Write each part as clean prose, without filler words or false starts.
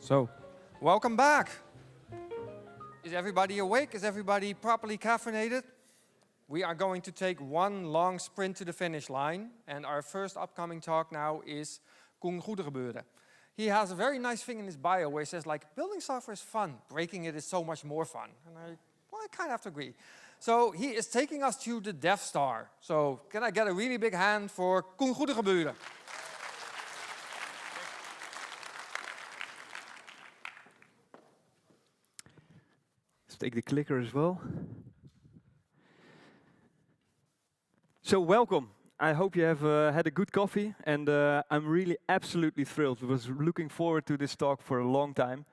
So, welcome back. Is everybody awake? Is everybody properly caffeinated? We are going to take one long sprint to the finish line. And our first upcoming talk now is Coen Goedegebure. He has a very nice thing in his bio where he says, like, building software is fun. Breaking it is so much more fun. And I kind of have to agree. So he is taking us to the Death Star. So can I get a really big hand for Coen Goedegebure? Let's take the clicker as well. So welcome. I hope you have had a good coffee, and I'm really absolutely thrilled. I was looking forward to this talk for a long time,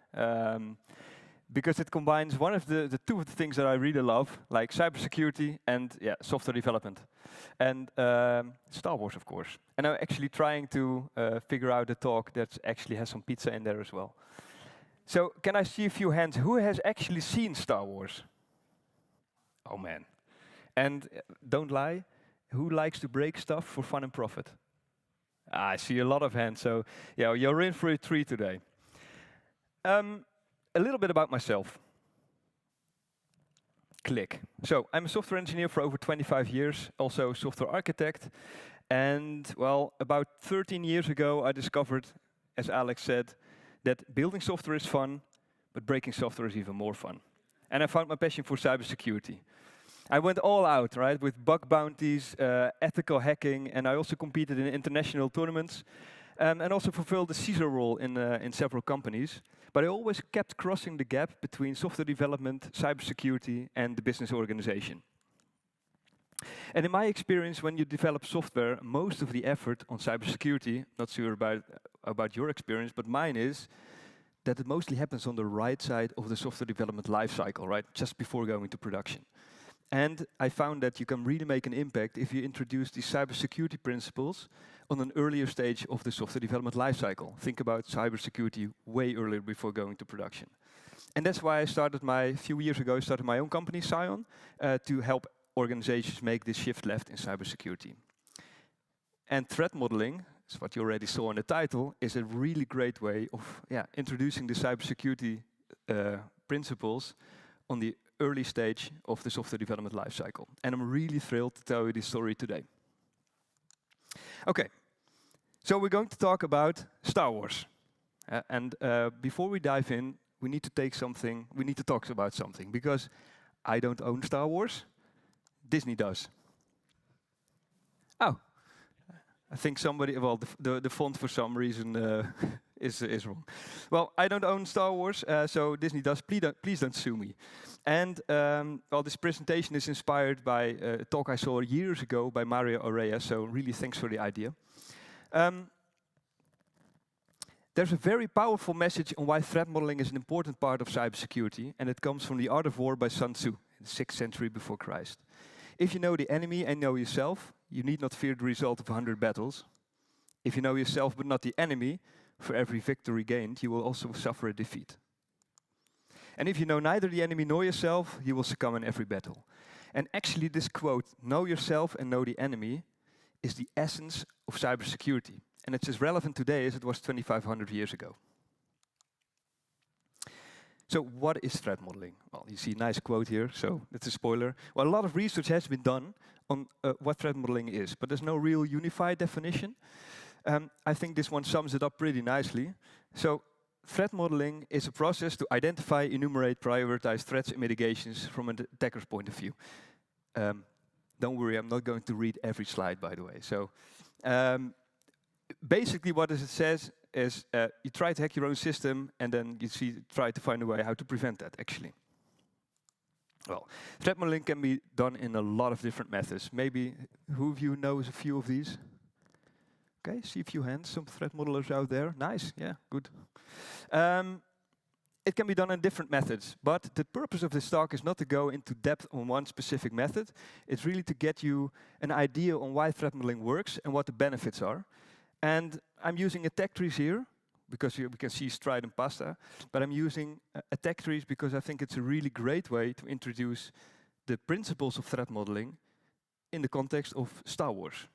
because it combines one of the two of the things that I really love, like cybersecurity and software development, and Star Wars, of course. And I'm actually trying to figure out a talk that actually has some pizza in there as well. So can I see a few hands? Who has actually seen Star Wars? Oh man. And don't lie, who likes to break stuff for fun and profit? I see a lot of hands, so yeah, you're in for a treat today. A little bit about myself. Click. So I'm a software engineer for over 25 years, also a software architect. And well, about 13 years ago, I discovered, as Alex said, that building software is fun, but breaking software is even more fun. And I found my passion for cybersecurity. I went all out, right, with bug bounties, ethical hacking, and I also competed in international tournaments, and also fulfilled the CISO role in several companies. But I always kept crossing the gap between software development, cybersecurity, and the business organization. And in my experience, when you develop software, most of the effort on cybersecurity, not sure about your experience, but mine is that it mostly happens on the right side of the software development lifecycle, right, just before going to production. And I found that you can really make an impact if you introduce these cybersecurity principles on an earlier stage of the software development lifecycle. Think about cybersecurity way earlier before going to production. And that's why I started a few years ago, I started my own company, Scion, to help organizations make this shift left in cybersecurity. And threat modeling, is what you already saw in the title, is a really great way of introducing the cybersecurity principles on the early stage of the software development lifecycle. And I'm really thrilled to tell you this story today. Okay, so we're going to talk about Star Wars. And before we dive in, we need to talk about something, because I don't own Star Wars. Disney does. Oh, I think somebody, well, the font for some reason is wrong. Well, I don't own Star Wars, so Disney does. Please don't sue me. And well, this presentation is inspired by a talk I saw years ago by Mario Oreja, so really thanks for the idea. There's a very powerful message on why threat modeling is an important part of cybersecurity, and it comes from The Art of War by Sun Tzu, in the 6th century before Christ. If you know the enemy and know yourself, you need not fear the result of 100 battles. If you know yourself but not the enemy, for every victory gained, you will also suffer a defeat. And if you know neither the enemy nor yourself, you will succumb in every battle. And actually this quote, know yourself and know the enemy, is the essence of cybersecurity. And it's as relevant today as it was 2,500 years ago. So what is threat modeling? Well, you see a nice quote here, so that's a spoiler. Well, a lot of research has been done on what threat modeling is, but there's no real unified definition. I think this one sums it up pretty nicely. So threat modeling is a process to identify, enumerate, prioritize threats and mitigations from an attacker's point of view. Don't worry, I'm not going to read every slide, by the way. So basically what it says is you try to hack your own system, and then you try to find a way how to prevent that, actually. Well, threat modeling can be done in a lot of different methods. Maybe who of you knows a few of these? Okay, see a few hands, some threat modelers out there. Nice, yeah, good. It can be done in different methods, but the purpose of this talk is not to go into depth on one specific method. It's really to get you an idea on why threat modeling works and what the benefits are. And I'm using attack trees here, because here we can see stride and pasta, but I'm using attack trees because I think it's a really great way to introduce the principles of threat modeling in the context of Star Wars.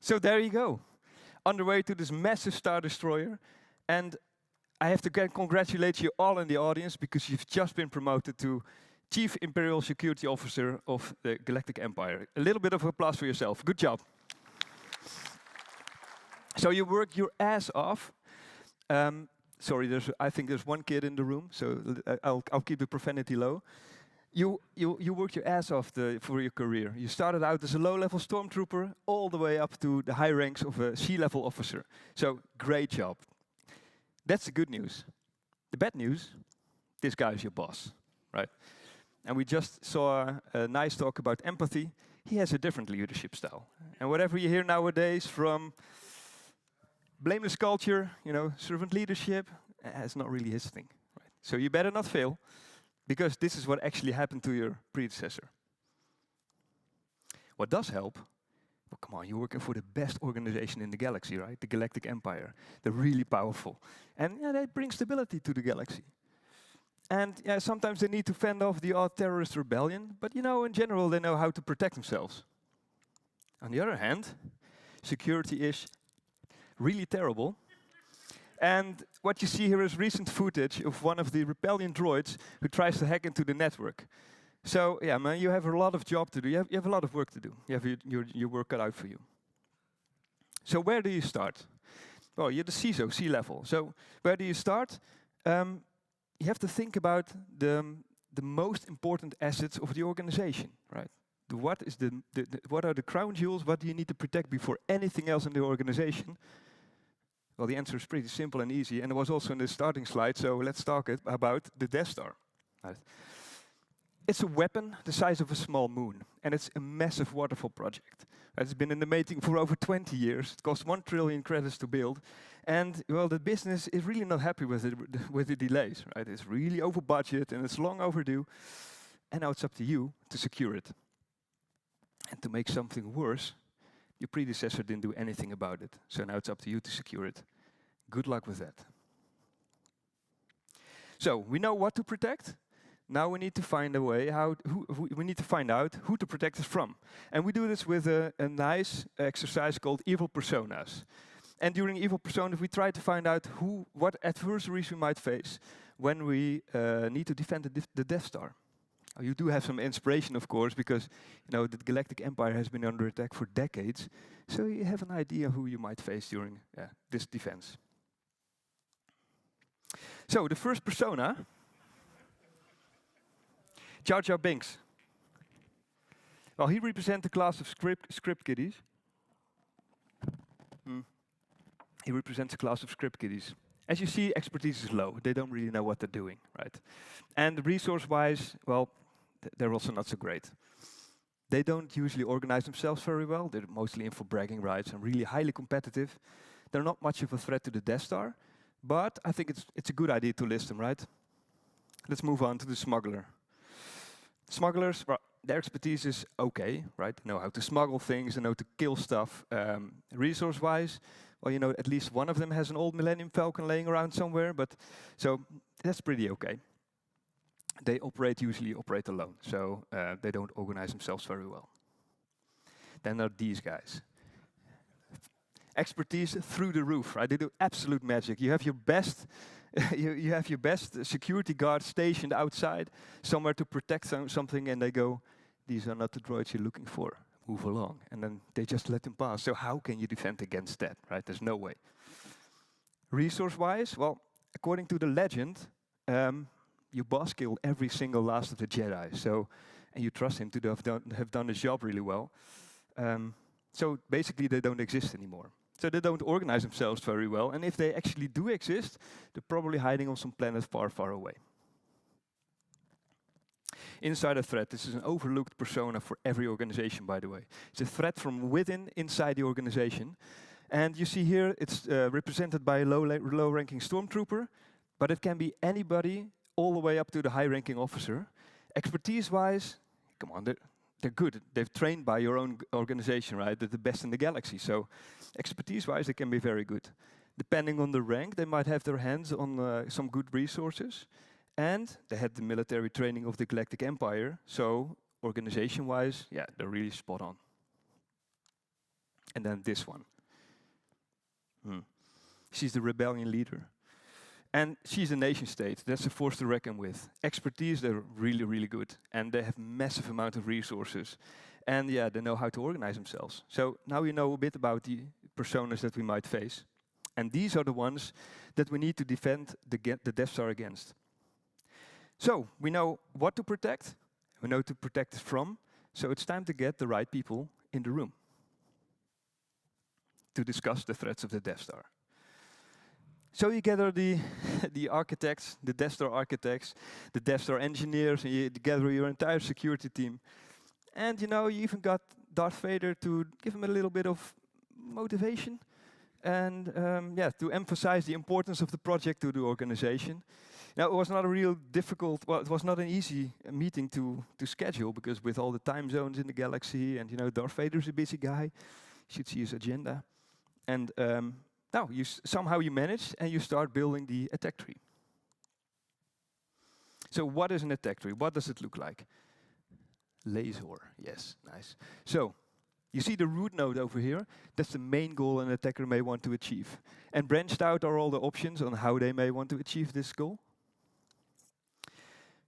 So there you go, on the way to this massive Star Destroyer. And I have to congratulate you all in the audience, because you've just been promoted to Chief Imperial Security Officer of the Galactic Empire. A little bit of applause for yourself. Good job. So you work your ass off. Sorry, I think there's one kid in the room, so I'll keep the profanity low. You worked your ass off for your career. You started out as a low-level stormtrooper, all the way up to the high ranks of a C-level officer. So great job. That's the good news. The bad news, this guy is your boss, right? And we just saw a nice talk about empathy. He has a different leadership style. And whatever you hear nowadays from blameless culture, servant leadership, it's not really his thing. Right? So you better not fail, because this is what actually happened to your predecessor. What does help? Well, come on, you're working for the best organization in the galaxy, right? The Galactic Empire. They're really powerful. And they bring stability to the galaxy. And sometimes they need to fend off the odd terrorist rebellion, but in general, they know how to protect themselves. On the other hand, security is really terrible. And what you see here is recent footage of one of the rebellion droids who tries to hack into the network. So, yeah, man, you have a lot of job to do. You have a lot of work to do. You have your work cut out for you. So where do you start? Well, you're the CISO, C-level. So where do you start? You have to think about the most important assets of the organization, right? What are the crown jewels? What do you need to protect before anything else in the organization? Well, the answer is pretty simple and easy, and it was also in the starting slide, so let's talk about the Death Star. Right. It's a weapon the size of a small moon, and it's a massive waterfall project. It's been in the making for over 20 years. It cost 1 trillion credits to build, and well, the business is really not happy with the delays. Right? It's really over budget, and it's long overdue, and now it's up to you to secure it. And to make something worse, your predecessor didn't do anything about it, so now it's up to you to secure it. Good luck with that. So we know what to protect. Now we need to find a way we need to find out who to protect us from. And we do this with a nice exercise called evil personas. And during evil personas, we try to find out what adversaries we might face when we need to defend the Death Star. You do have some inspiration, of course, because the Galactic Empire has been under attack for decades. So you have an idea who you might face during this defense. So the first persona, Jar Jar Binks. Well, he represents the class of script kiddies. He represents a class of script kiddies. As you see, expertise is low. They don't really know what they're doing, right? And resource-wise, well, they're also not so great. They don't usually organize themselves very well. They're mostly in for bragging rights and really highly competitive. They're not much of a threat to the Death Star, but I think it's a good idea to list them, right? Let's move on to the smuggler. Smugglers, well, their expertise is okay, right? They know how to smuggle things, they know to kill stuff. Resource-wise, well, at least one of them has an old Millennium Falcon laying around somewhere, but so that's pretty okay. They usually operate alone, so they don't organize themselves very well. Then there are these guys. Expertise through the roof, right? They do absolute magic. You have your best, you have your best security guard stationed outside, somewhere to protect something, and they go, "These are not the droids you're looking for. Move along." And then they just let them pass. So how can you defend against that, right? There's no way. Resource-wise, well, according to the legend, your boss killed every single last of the Jedi. So, and you trust him to have done his job really well. So basically, they don't exist anymore. So they don't organize themselves very well. And if they actually do exist, they're probably hiding on some planet far, far away. Insider threat. This is an overlooked persona for every organization, by the way. It's a threat from within, inside the organization. And you see here, it's represented by a low-ranking stormtrooper, but it can be anybody all the way up to the high-ranking officer. Expertise-wise, come on, they're good. They've trained by your own organization, right? They're the best in the galaxy. So expertise-wise, they can be very good. Depending on the rank, they might have their hands on some good resources. And they had the military training of the Galactic Empire. So organization-wise, yeah, they're really spot on. And then this one. She's the rebellion leader. And she's a nation state. That's a force to reckon with. Expertise, they're really, really good. And they have massive amount of resources. And yeah, they know how to organize themselves. So now you know a bit about the personas that we might face. And these are the ones that we need to defend the Death Star against. So we know what to protect. We know to protect it from. So it's time to get the right people in the room to discuss the threats of the Death Star. So you gather the architects, the Death Star architects, the Death Star engineers, and you gather your entire security team. And you know, you even got Darth Vader to give him a little bit of motivation and yeah, to emphasize the importance of the project to the organization. Now, it was not a real difficult, well, it was not an easy meeting to schedule, because with all the time zones in the galaxy, and you know, Darth Vader's a busy guy, you should see his agenda. And now, somehow you managed, and you start building the attack tree. So what is an attack tree? What does it look like? Laser, yes, nice. So, you see the root node over here? That's the main goal an attacker may want to achieve. And branched out are all the options on how they may want to achieve this goal.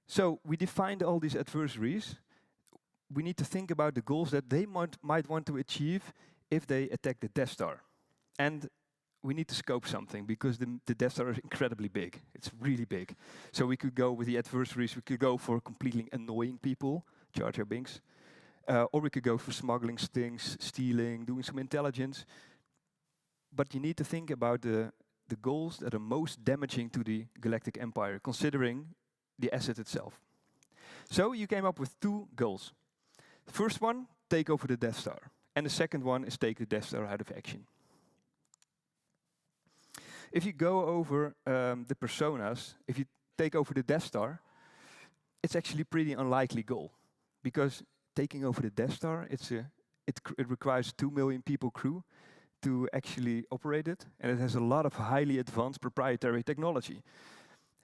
So, we defined all these adversaries. We need to think about the goals that they might want to achieve if they attack the Death Star. And we need to scope something, because the Death Star is incredibly big. It's really big. So we could go with the adversaries, we could go for completely annoying people, Jar Jar Binks, or we could go for smuggling things, stealing, doing some intelligence. But you need to think about the goals that are most damaging to the Galactic Empire, considering the asset itself. So you came up with two goals. The first one, take over the Death Star. And the second one is take the Death Star out of action. If you go over the personas, if you take over the Death Star, it's actually a pretty unlikely goal. Because taking over the Death Star, it requires 2 million people crew to actually operate it. And it has a lot of highly advanced proprietary technology.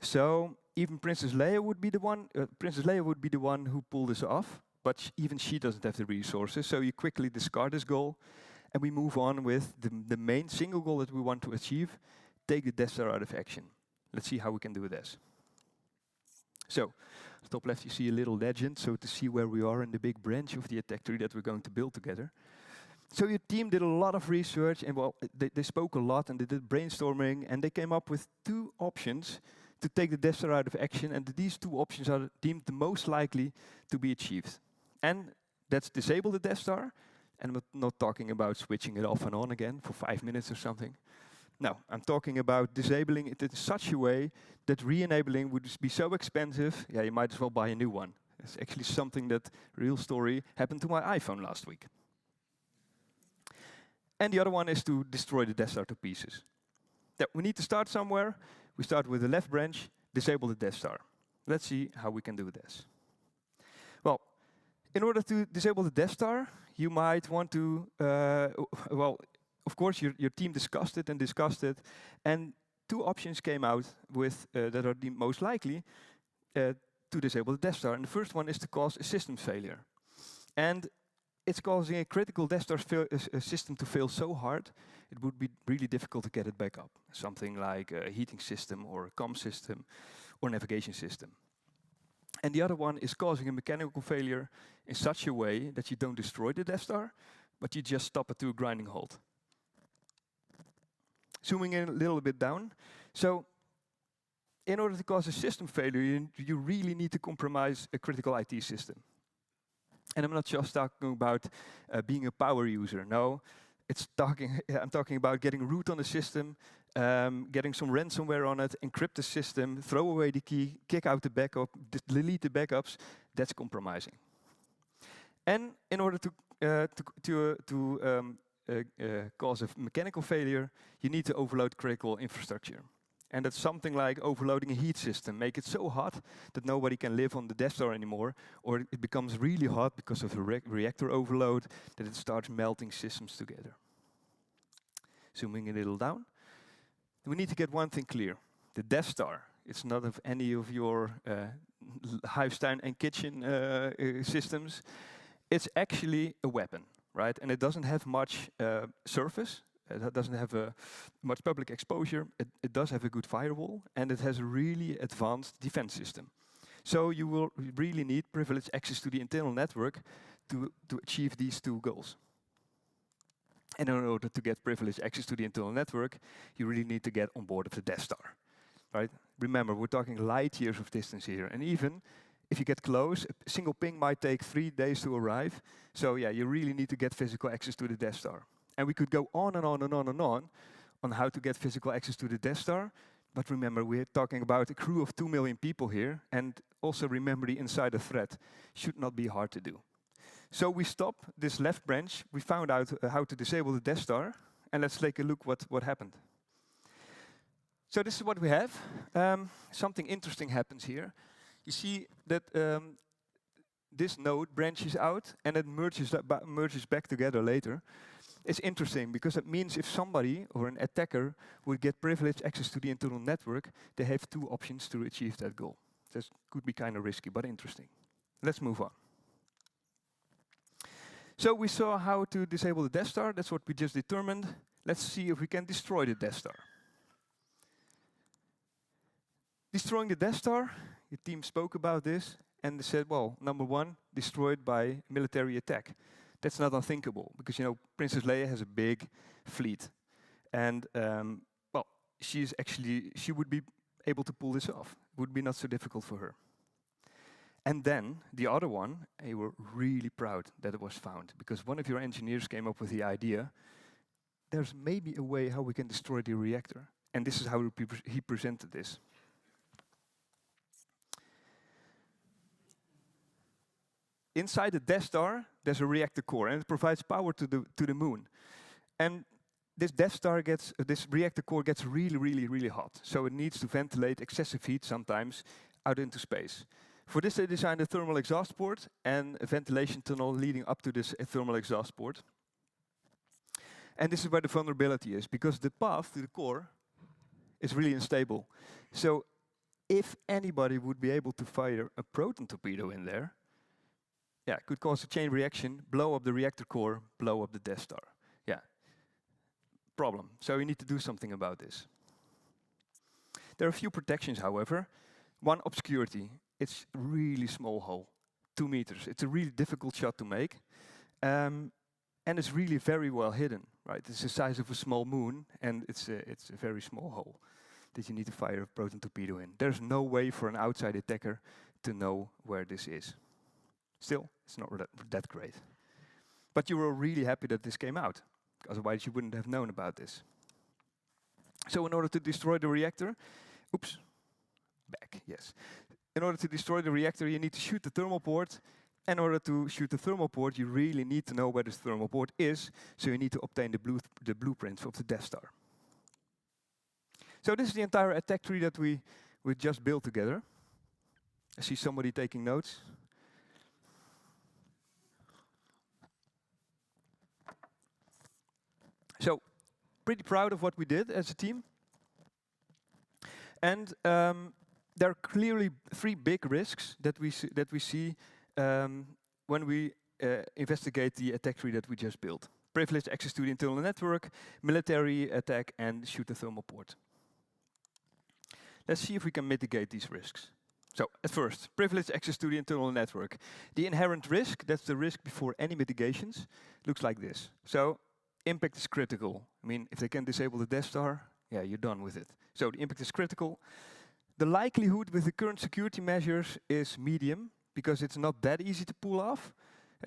So even Princess Leia would be the one who pulled this off. But even she doesn't have the resources. So you quickly discard this goal. And we move on with the main single goal that we want to achieve. Take the Death Star out of action. Let's see how we can do this. So, top left you see a little legend, so to see where we are in the big branch of the attack tree that we're going to build together. So your team did a lot of research, and well, they spoke a lot, and they did brainstorming, and they came up with two options to take the Death Star out of action, and these two options are deemed the most likely to be achieved. And that's disable the Death Star, and I'm not talking about switching it off and on again for 5 minutes or something. No, I'm talking about disabling it in such a way that re-enabling would be so expensive, yeah, you might as well buy a new one. It's actually something that, real story, happened to my iPhone last week. And the other one is to destroy the Death Star to pieces. Yeah, we need to start somewhere. We start with the left branch, disable the Death Star. Let's see how we can do this. Well, in order to disable the Death Star, you might want to, well, of course, your team discussed it, and two options came out with that are the most likely to disable the Death Star. And the first one is to cause a system failure. And it's causing a critical Death Star system to fail so hard, it would be really difficult to get it back up. Something like a heating system, or a comm system, or navigation system. And the other one is causing a mechanical failure in such a way that you don't destroy the Death Star, but you just stop it to a grinding halt. Zooming in a little bit down. So, in order to cause a system failure, you really need to compromise a critical IT system. And I'm not just talking about being a power user. No, I'm talking about getting root on the system, getting some ransomware on it, encrypt the system, throw away the key, kick out the backup, delete the backups. That's compromising. And in order to cause a mechanical failure, you need to overload critical infrastructure. And that's something like overloading a heat system. Make it so hot that nobody can live on the Death Star anymore, or it becomes really hot because of a reactor overload that it starts melting systems together. Zooming a little down. We need to get one thing clear. The Death Star, it's not of any of your Hivestein and kitchen systems. It's actually a weapon. right? And it doesn't have much surface. It doesn't have much public exposure. It does have a good firewall, and it has a really advanced defense system. So you will really need privileged access to the internal network to achieve these two goals. And in order to get privileged access to the internal network, you really need to get on board of the Death Star, right? Remember, we're talking light years of distance here, and even if you get close, a single ping might take 3 days to arrive. So yeah, you really need to get physical access to the Death Star. And we could go on and on and on and on how to get physical access to the Death Star. But remember, we're talking about a crew of 2 million people here, and also remember the insider threat should not be hard to do. So we stop this left branch, we found out how to disable the Death Star, and let's take a look what happened. So this is what we have. Something interesting happens here. You see that this node branches out and it merges back together later. It's interesting because it means if somebody or an attacker would get privileged access to the internal network, they have 2 options to achieve that goal. This could be kind of risky, but interesting. Let's move on. So we saw how to disable the Death Star. That's what we just determined. Let's see if we can destroy the Death Star. Destroying the Death Star, your team spoke about this, and they said, well, number 1, destroyed by military attack. That's not unthinkable, because, you know, Princess Leia has a big fleet. And, well, she would be able to pull this off. It would be not so difficult for her. And then, the other one, they were really proud that it was found, because one of your engineers came up with the idea, there's maybe a way how we can destroy the reactor. And this is how he presented this. Inside the Death Star, there's a reactor core, and it provides power to the moon. And this this reactor core gets really hot. So it needs to ventilate excessive heat sometimes out into space. For this, they designed a thermal exhaust port and a ventilation tunnel leading up to this thermal exhaust port. And this is where the vulnerability is, because the path to the core is really unstable. So if anybody would be able to fire a proton torpedo in there, yeah, it could cause a chain reaction, blow up the reactor core, blow up the Death Star. Yeah, problem. So you need to do something about this. There are a few protections, however. One, obscurity. It's a really small hole, 2 meters. It's a really difficult shot to make. And it's really very well hidden, right? It's the size of a small moon, and it's a very small hole that you need to fire a proton torpedo in. There's no way for an outside attacker to know where this is. Still, it's not that great. But you were really happy that this came out, otherwise you wouldn't have known about this. So in order to destroy the reactor, yes. In order to destroy the reactor, you need to shoot the thermal port. In order to shoot the thermal port, you really need to know where this thermal port is, so you need to obtain the blueprints of the Death Star. So this is the entire attack tree that we just built together. I see somebody taking notes. So, pretty proud of what we did as a team. And there are clearly 3 big risks that we see when we investigate the attack tree that we just built. Privileged access to the internal network, military attack, and shoot the thermal port. Let's see if we can mitigate these risks. So, at first, privileged access to the internal network. The inherent risk, that's the risk before any mitigations, looks like this. So, impact is critical. I mean, if they can disable the Death Star, yeah, you're done with it. So the impact is critical. The likelihood with the current security measures is medium, because it's not that easy to pull off.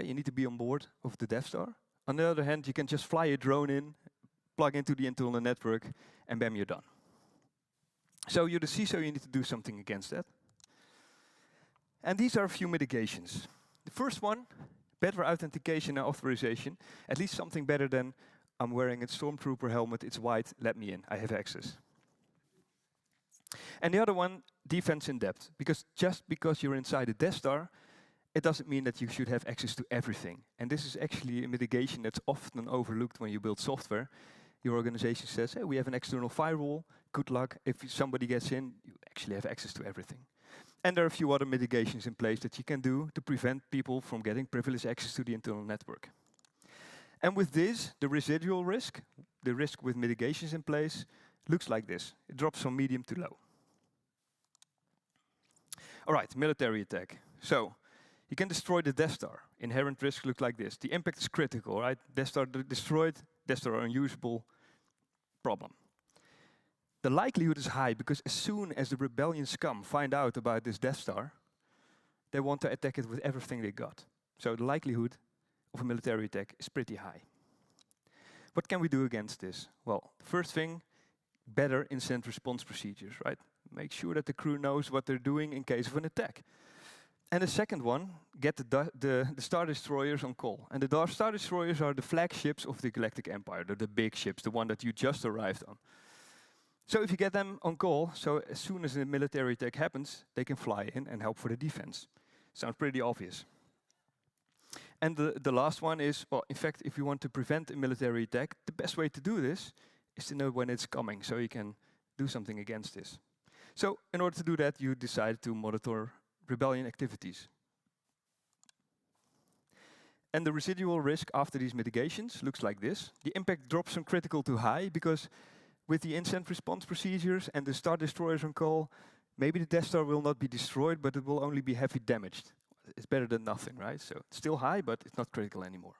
You need to be on board of the Death Star. On the other hand, you can just fly a drone in, plug into the internal network, and bam, you're done. So you're the CISO, you need to do something against that. And these are a few mitigations. The first one, better authentication and authorization, at least something better than I'm wearing a stormtrooper helmet, it's white, let me in, I have access. And the other one, defense in depth, because just because you're inside a Death Star, it doesn't mean that you should have access to everything. And this is actually a mitigation that's often overlooked when you build software. Your organization says, hey, we have an external firewall, good luck, if somebody gets in, you actually have access to everything. And there are a few other mitigations in place that you can do to prevent people from getting privileged access to the internal network. And with this, the residual risk, the risk with mitigations in place, looks like this. It drops from medium to low. All right, military attack. So, you can destroy the Death Star. Inherent risk looks like this. The impact is critical, right? Death Star destroyed, Death Star unusable, problem. The likelihood is high because as soon as the rebellion scum find out about this Death Star, they want to attack it with everything they got. So the likelihood of a military attack is pretty high. What can we do against this? Well, first thing, better incident response procedures, right? Make sure that the crew knows what they're doing in case of an attack. And the second one, get the Star Destroyers on call. And the Star Destroyers are the flagships of the Galactic Empire. They're the big ships, the one that you just arrived on. So if you get them on call, so as soon as a military attack happens, they can fly in and help for the defense. Sounds pretty obvious. And the last one is, well, in fact, if you want to prevent a military attack, the best way to do this is to know when it's coming, so you can do something against this. So in order to do that, you decide to monitor rebellion activities. And the residual risk after these mitigations looks like this. The impact drops from critical to high because with the incident response procedures and the Star Destroyers on call, maybe the Death Star will not be destroyed, but it will only be heavy damaged. It's better than nothing, right? So it's still high, but it's not critical anymore.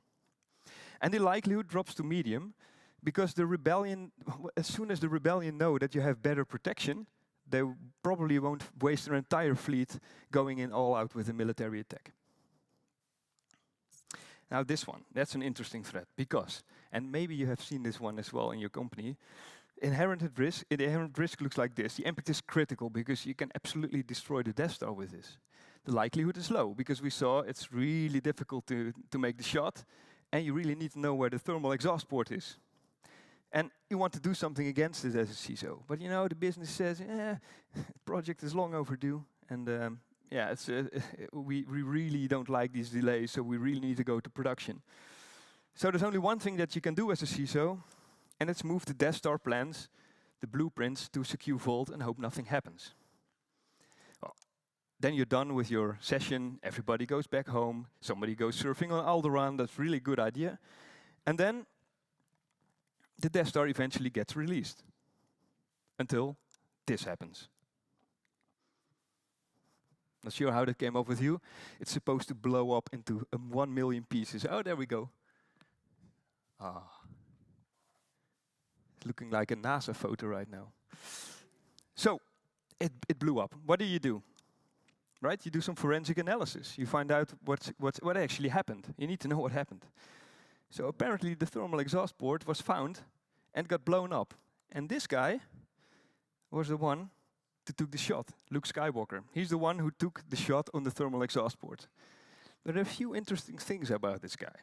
And the likelihood drops to medium because the rebellion, as soon as the rebellion know that you have better protection, they probably won't waste their entire fleet going in all out with a military attack. Now this one, that's an interesting threat because, and maybe you have seen this one as well in your company, inherent risk looks like this. The impact is critical because you can absolutely destroy the Death Star with this. The likelihood is low because we saw it's really difficult to make the shot and you really need to know where the thermal exhaust port is. And you want to do something against it as a CISO. But you know, the business says, the project is long overdue. And yeah, it's, we really don't like these delays, so we really need to go to production. So there's only one thing that you can do as a CISO, and it's move the Death Star plans, the blueprints, to secure vault and hope nothing happens. Well, then you're done with your session, everybody goes back home, somebody goes surfing on Alderaan, that's really a good idea. And then the Death Star eventually gets released. Until this happens. Not sure how that came up with you. It's supposed to blow up into 1 million pieces. Oh, there we go. Ah. It's looking like a NASA photo right now. So, it blew up. What do? Right? You do some forensic analysis. You find out what actually happened. You need to know what happened. So apparently the thermal exhaust port was found and got blown up. And this guy was the one who took the shot, Luke Skywalker. He's the one who took the shot on the thermal exhaust port. There are a few interesting things about this guy.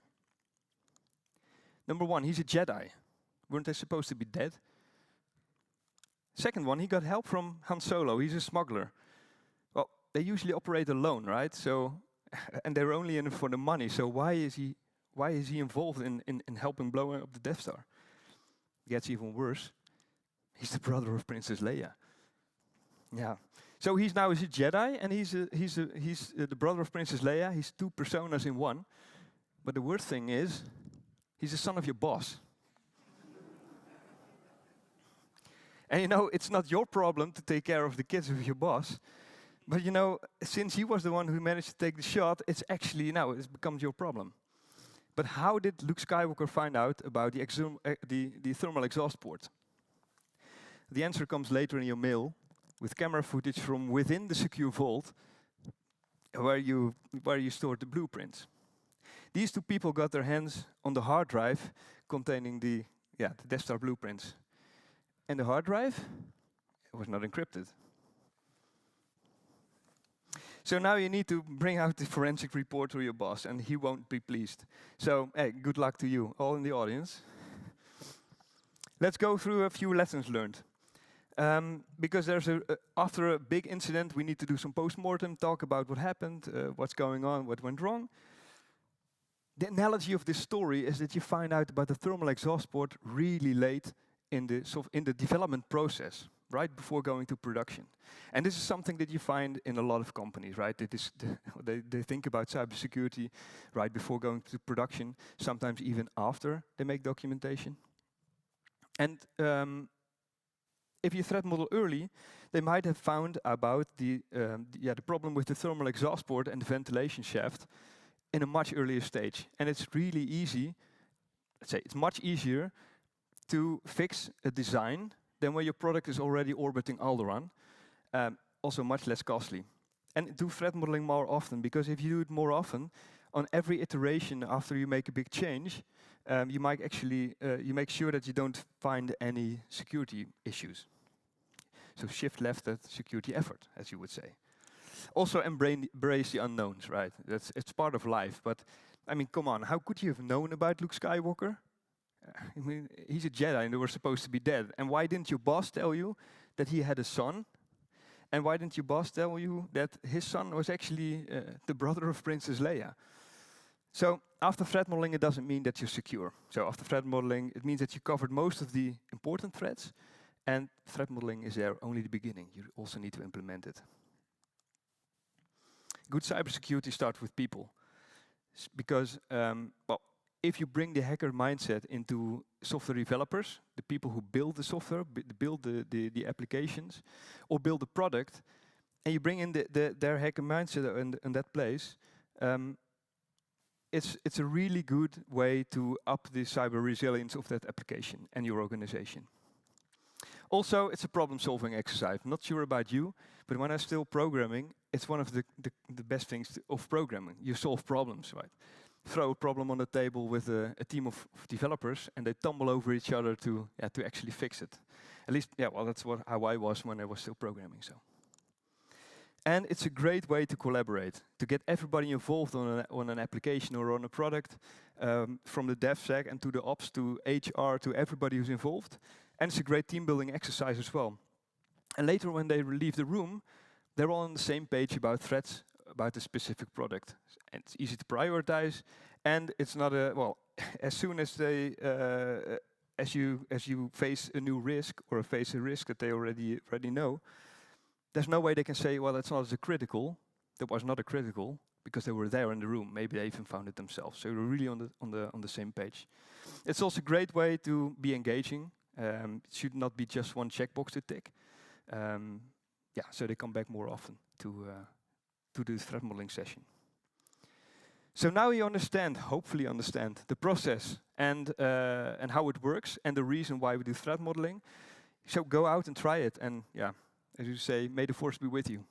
Number one, he's a Jedi. Weren't they supposed to be dead? Second one, he got help from Han Solo. He's a smuggler. Well, they usually operate alone, right? So, and they're only in it for the money. So why is he involved in helping blow up the Death Star? Gets even worse. He's the brother of Princess Leia. Yeah. So he's a Jedi, and he's the brother of Princess Leia. He's two personas in one. But the worst thing is, he's the son of your boss. And you know, it's not your problem to take care of the kids of your boss. But you know, since he was the one who managed to take the shot, it's actually now it's become your problem. But how did Luke Skywalker find out about the thermal exhaust port? The answer comes later in your mail with camera footage from within the secure vault where you stored the blueprints. These two people got their hands on the hard drive containing the Death Star blueprints. And the hard drive was not encrypted. So now you need to bring out the forensic report to your boss, and he won't be pleased. So, hey, good luck to you, all in the audience. Let's go through a few lessons learned. Because after a big incident, we need to do some post-mortem, talk about what happened, what's going on, what went wrong. The analogy of this story is that you find out about the thermal exhaust port really late in the development process. right before going to production. And this is something that you find in a lot of companies, right? They think about cybersecurity right before going to production, sometimes even after they make documentation. And if you threat model early, they might have found about the problem with the thermal exhaust port and the ventilation shaft in a much earlier stage. And it's really easy, let's say it's much easier to fix a design than when your product is already orbiting Alderaan. Also much less costly. And do threat modeling more often, because if you do it more often, on every iteration after you make a big change, you might actually, you make sure that you don't find any security issues. So shift left that security effort, as you would say. Also embrace the unknowns, right? It's part of life, but I mean, come on, how could you have known about Luke Skywalker? I mean, he's a Jedi and they were supposed to be dead. And why didn't your boss tell you that he had a son? And why didn't your boss tell you that his son was actually the brother of Princess Leia? So after threat modeling, it doesn't mean that you're secure. So after threat modeling, it means that you covered most of the important threats, and threat modeling is there only the beginning. You also need to implement it. Good cybersecurity starts with people. Because, well, if you bring the hacker mindset into software developers, the people who build the software, build the applications, or build the product, and you bring in their hacker mindset in that place, it's a really good way to up the cyber resilience of that application and your organization. Also, it's a problem-solving exercise. I'm not sure about you, but when I'm still programming, it's one of the best things of programming. You solve problems, right? Throw a problem on the table with a team of developers, and they tumble over each other to actually fix it. At least, well, that's how I was when I was still programming. So, and it's a great way to collaborate, to get everybody involved on an application or on a product, from the DevSec and to the ops to HR to everybody who's involved. And it's a great team-building exercise as well. And later, when they leave the room, they're all on the same page about threats, about the specific product. And it's easy to prioritize, and it's not a, well, as soon as they, as you face a new risk or face a risk that they already know, there's no way they can say, well, that's not as a critical. That was not a critical because they were there in the room. Maybe they even found it themselves. So we're really on the same page. It's also a great way to be engaging. It should not be just one checkbox to tick. So they come back more often to the threat modeling session. So now you understand, hopefully understand, the process and how it works and the reason why we do threat modeling. So go out and try it, and as you say, may the force be with you.